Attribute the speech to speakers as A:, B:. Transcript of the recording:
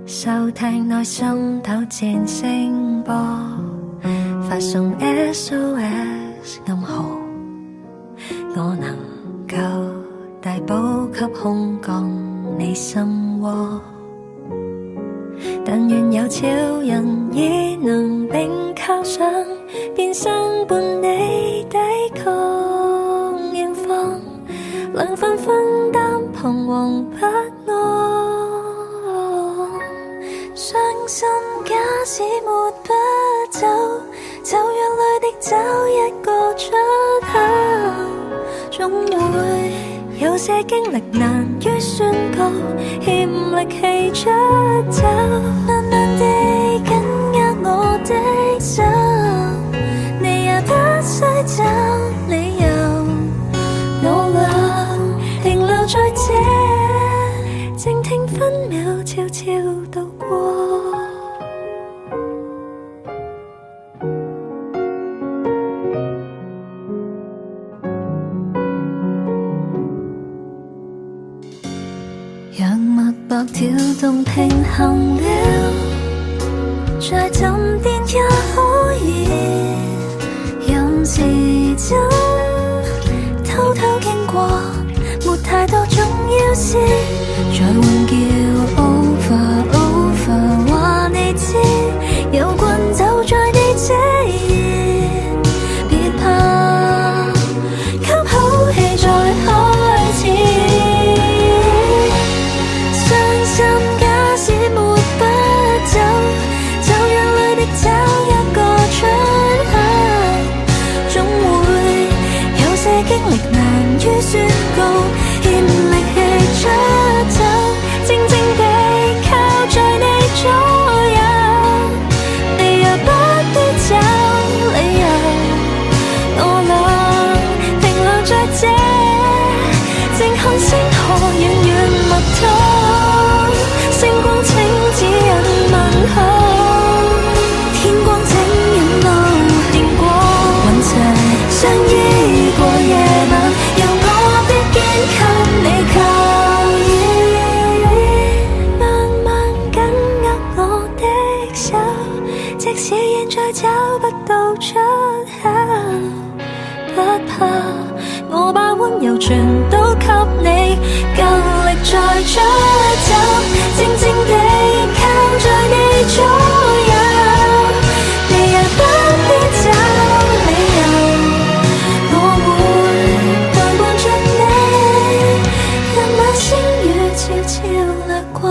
A: 收聽內心糾纏聲波，發送 SOS 暗號，我能夠大補給空降你心窩。但願有超人已能並靠上，變身伴你抵抗遠方，兩份分擔彷徨不安。傷心假使抹不走，就讓淚滴找一個出口，總會有些經歷難於宣告，欠力氣出走，慢慢地緊握我的手，你也不需找理由，我倆停留在這，靜聽分秒悄悄度過。讓脈搏跳動平衡了，再沉澱也可以，任時針偷偷經過，沒太多重要事，再換叫 over over， 話你知有棍就在你這兒，別怕，吸口氣再開始。傷心假使抹不走，就讓淚滴找一個出口，總會有些經歷難於宣告，欠力氣出走，靜靜地靠在你左右，你也不必找理由，我倆停留在這，靜看星河遠遠密透，星光請指引問候，天光請引路連過雲層，相依過夜晚，由我的肩給你靠倚，慢慢緊握我的手，即使現在找不到出口，不怕，我把溫柔全都給你，夠力再出走，靜靜地靠在你左右，你也不必找理由，我會陪伴着你，任那星雨悄悄掠過。